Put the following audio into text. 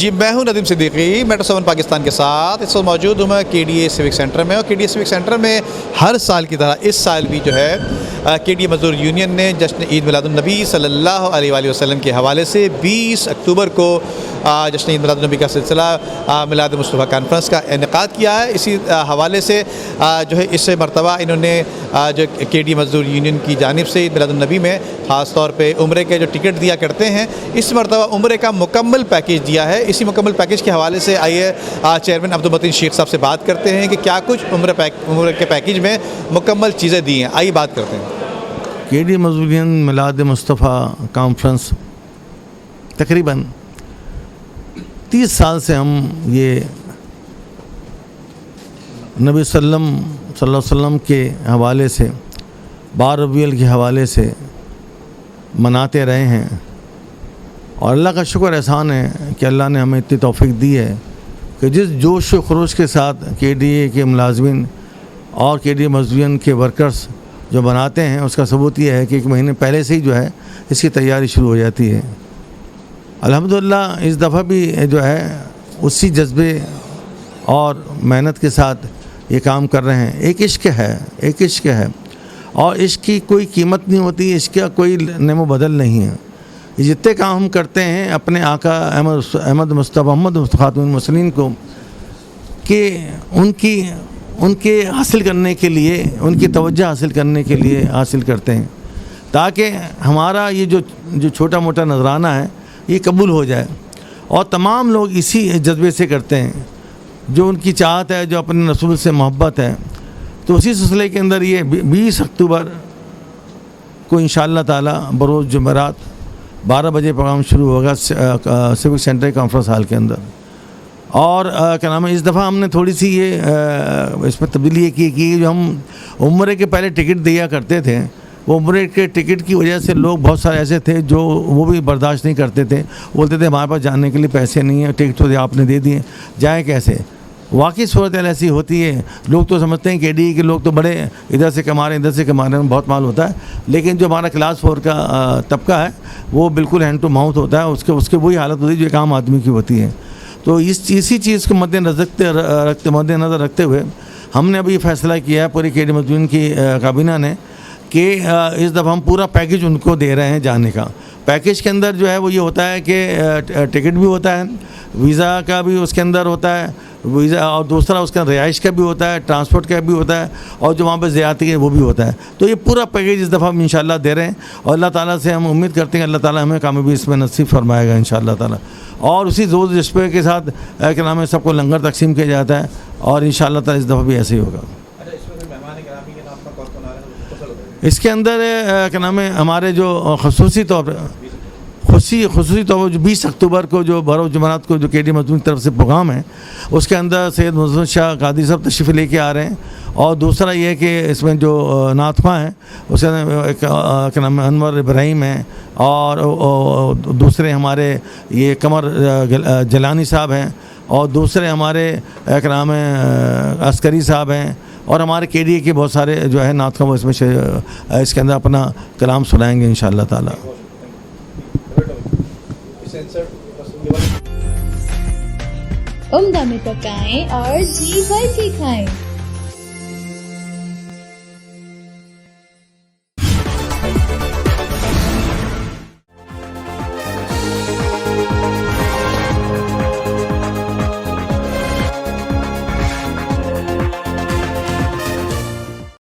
جی میں ہوں ندیم صدیقی میٹرو 7 پاکستان کے ساتھ اس وقت موجود ہوں میں کے ڈی اے سیوک سینٹر میں، اور کے ڈی اے سیوک سینٹر میں ہر سال کی طرح اس سال بھی جو ہے کے ڈی اے مزدور یونین نے جشن عید میلاد النبی صلی اللہ علیہ وآلہ وسلم کے حوالے سے 20 اکتوبر کو جشن عید میلاد النبی کا سلسلہ میلاد مصطفیٰ کانفرنس کا انعقاد کیا ہے۔ اسی حوالے سے جو ہے اس مرتبہ انہوں نے جو کے ڈی اے مزدور یونین کی جانب سے عید میلاد النبی میں خاص طور پہ عمرے کے جو ٹکٹ دیا کرتے ہیں، اس مرتبہ عمرے کا مکمل پیکیج دیا ہے۔ اسی مکمل پیکیج کے حوالے سے آئیے چیئرمین عبدالمتین شیخ صاحب سے بات کرتے ہیں کہ کیا کچھ عمرے کے پیکیج میں مکمل چیزیں دی ہیں۔ آئیے بات کرتے ہیں۔ کے ڈی اے مزدور یونین میلاد مصطفیٰ کانفرنس تقریباً 30 سال سے ہم یہ نبی صلی اللہ علیہ وسلم کے حوالے سے 12 ربیع الاول کے حوالے سے مناتے رہے ہیں، اور اللہ کا شکر احسان ہے کہ اللہ نے ہمیں اتنی توفیق دی ہے کہ جس جوش و خروش کے ساتھ کے ڈی اے کے ملازمین اور کے ڈی اے مزدورین کے ورکرز جو بناتے ہیں، اس کا ثبوت یہ ہے کہ 1 مہینے پہلے سے ہی جو ہے اس کی تیاری شروع ہو جاتی ہے۔ الحمدللہ اس دفعہ بھی جو ہے اسی جذبے اور محنت کے ساتھ یہ کام کر رہے ہیں۔ ایک عشق ہے اور عشق کی کوئی قیمت نہیں ہوتی، عشق کا کوئی نعم و بدل نہیں ہے۔ یہ جتنے کام ہم کرتے ہیں اپنے آقا احمد مصطفیٰ محمد خاتم المرسلین کو کہ ان کے حاصل کرنے کے لیے، ان کی توجہ حاصل کرنے کے لیے حاصل کرتے ہیں، تاکہ ہمارا یہ جو چھوٹا موٹا نذرانہ ہے یہ قبول ہو جائے، اور تمام لوگ اسی جذبے سے کرتے ہیں، جو ان کی چاہت ہے، جو اپنے رسول سے محبت ہے۔ تو اسی سلسلے کے اندر یہ 20 اکتوبر کو انشاءاللہ تعالی بروز جمعرات 12 بجے پروگرام شروع ہوگا سیوک سینٹر کانفرنس ہال کے اندر۔ اور کیا نام ہے، اس دفعہ ہم نے تھوڑی سی اس میں تبدیلی یہ کی کہ جو ہم عمرے کے پہلے ٹکٹ دیا کرتے تھے، وہ عمرے کے ٹکٹ کی وجہ سے لوگ بہت سارے ایسے تھے جو وہ بھی برداشت نہیں کرتے تھے، بولتے تھے ہمارے پاس جانے کے لیے پیسے نہیں ہیں، ٹکٹ تو آپ نے دے دیے، جائیں کیسے؟ واقعی صورتحال ایسی ہوتی ہے، لوگ تو سمجھتے ہیں کہ ڈی کے لوگ تو بڑے ادھر سے کما رہے ہیں ادھر سے کما رہے ہیں، بہت مال ہوتا ہے، لیکن جو ہمارا کلاس 4 کا طبقہ ہے وہ بالکل ہینڈ ٹو ماؤتھ ہوتا ہے، اس کے وہی حالت ہوتی ہے جو ایک عام آدمی کی ہوتی ہے۔ تو اسی چیز کو مد نظر رکھتے ہوئے ہم نے ابھی فیصلہ کیا ہے پوری کے ڈی اے مزدورین کی کابینہ نے کہ اس دفعہ ہم پورا پیکیج ان کو دے رہے ہیں جانے کا۔ پیکیج کے اندر جو ہے وہ یہ ہوتا ہے کہ ٹکٹ بھی ہوتا ہے، ویزا کا بھی اس کے اندر ہوتا ہے، ویزا، اور دوسرا اس کا رہائش کا بھی ہوتا ہے، ٹرانسپورٹ کا بھی ہوتا ہے، اور جو وہاں پہ زیارتی ہے وہ بھی ہوتا ہے۔ تو یہ پورا پیکیج اس دفعہ ہم انشاءاللہ دے رہے ہیں، اور اللہ تعالیٰ سے ہم امید کرتے ہیں کہ اللہ تعالیٰ ہمیں کامیابی اس میں نصیب فرمائے گا انشاءاللہ تعالیٰ۔ اور اسی زور جذبے کے ساتھ کیا نام ہے سب کو لنگر تقسیم کیا جاتا ہے، اور انشاءاللہ تعالیٰ اس دفعہ بھی ایسے ہی ہوگا۔ اس کے اندر کیا نام ہے ہمارے جو خصوصی طور پر 20 اکتوبر کو جو بروز جمعرات کو جو کے ڈی اے مزدورین کی طرف سے پروگرام ہے، اس کے اندر سید مظفر شاہ قادری صاحب تشریف لے کے آ رہے ہیں، اور دوسرا یہ ہے کہ اس میں جو نعت خواں ہیں اس کے کیا نام ہے انور ابراہیم ہیں، اور دوسرے ہمارے یہ قمر جلانی صاحب ہیں، اور دوسرے ہمارے کیا نام ہے عسکری صاحب ہیں، اور ہمارے کے ڈی اے کے بہت سارے جو ہے نعت خواں وہ اس کے اندر اپنا کلام سنائیں گے انشاءاللہ تعالیٰ۔ عمدہ میں پکائیں اور جی بھر کے کھائیں۔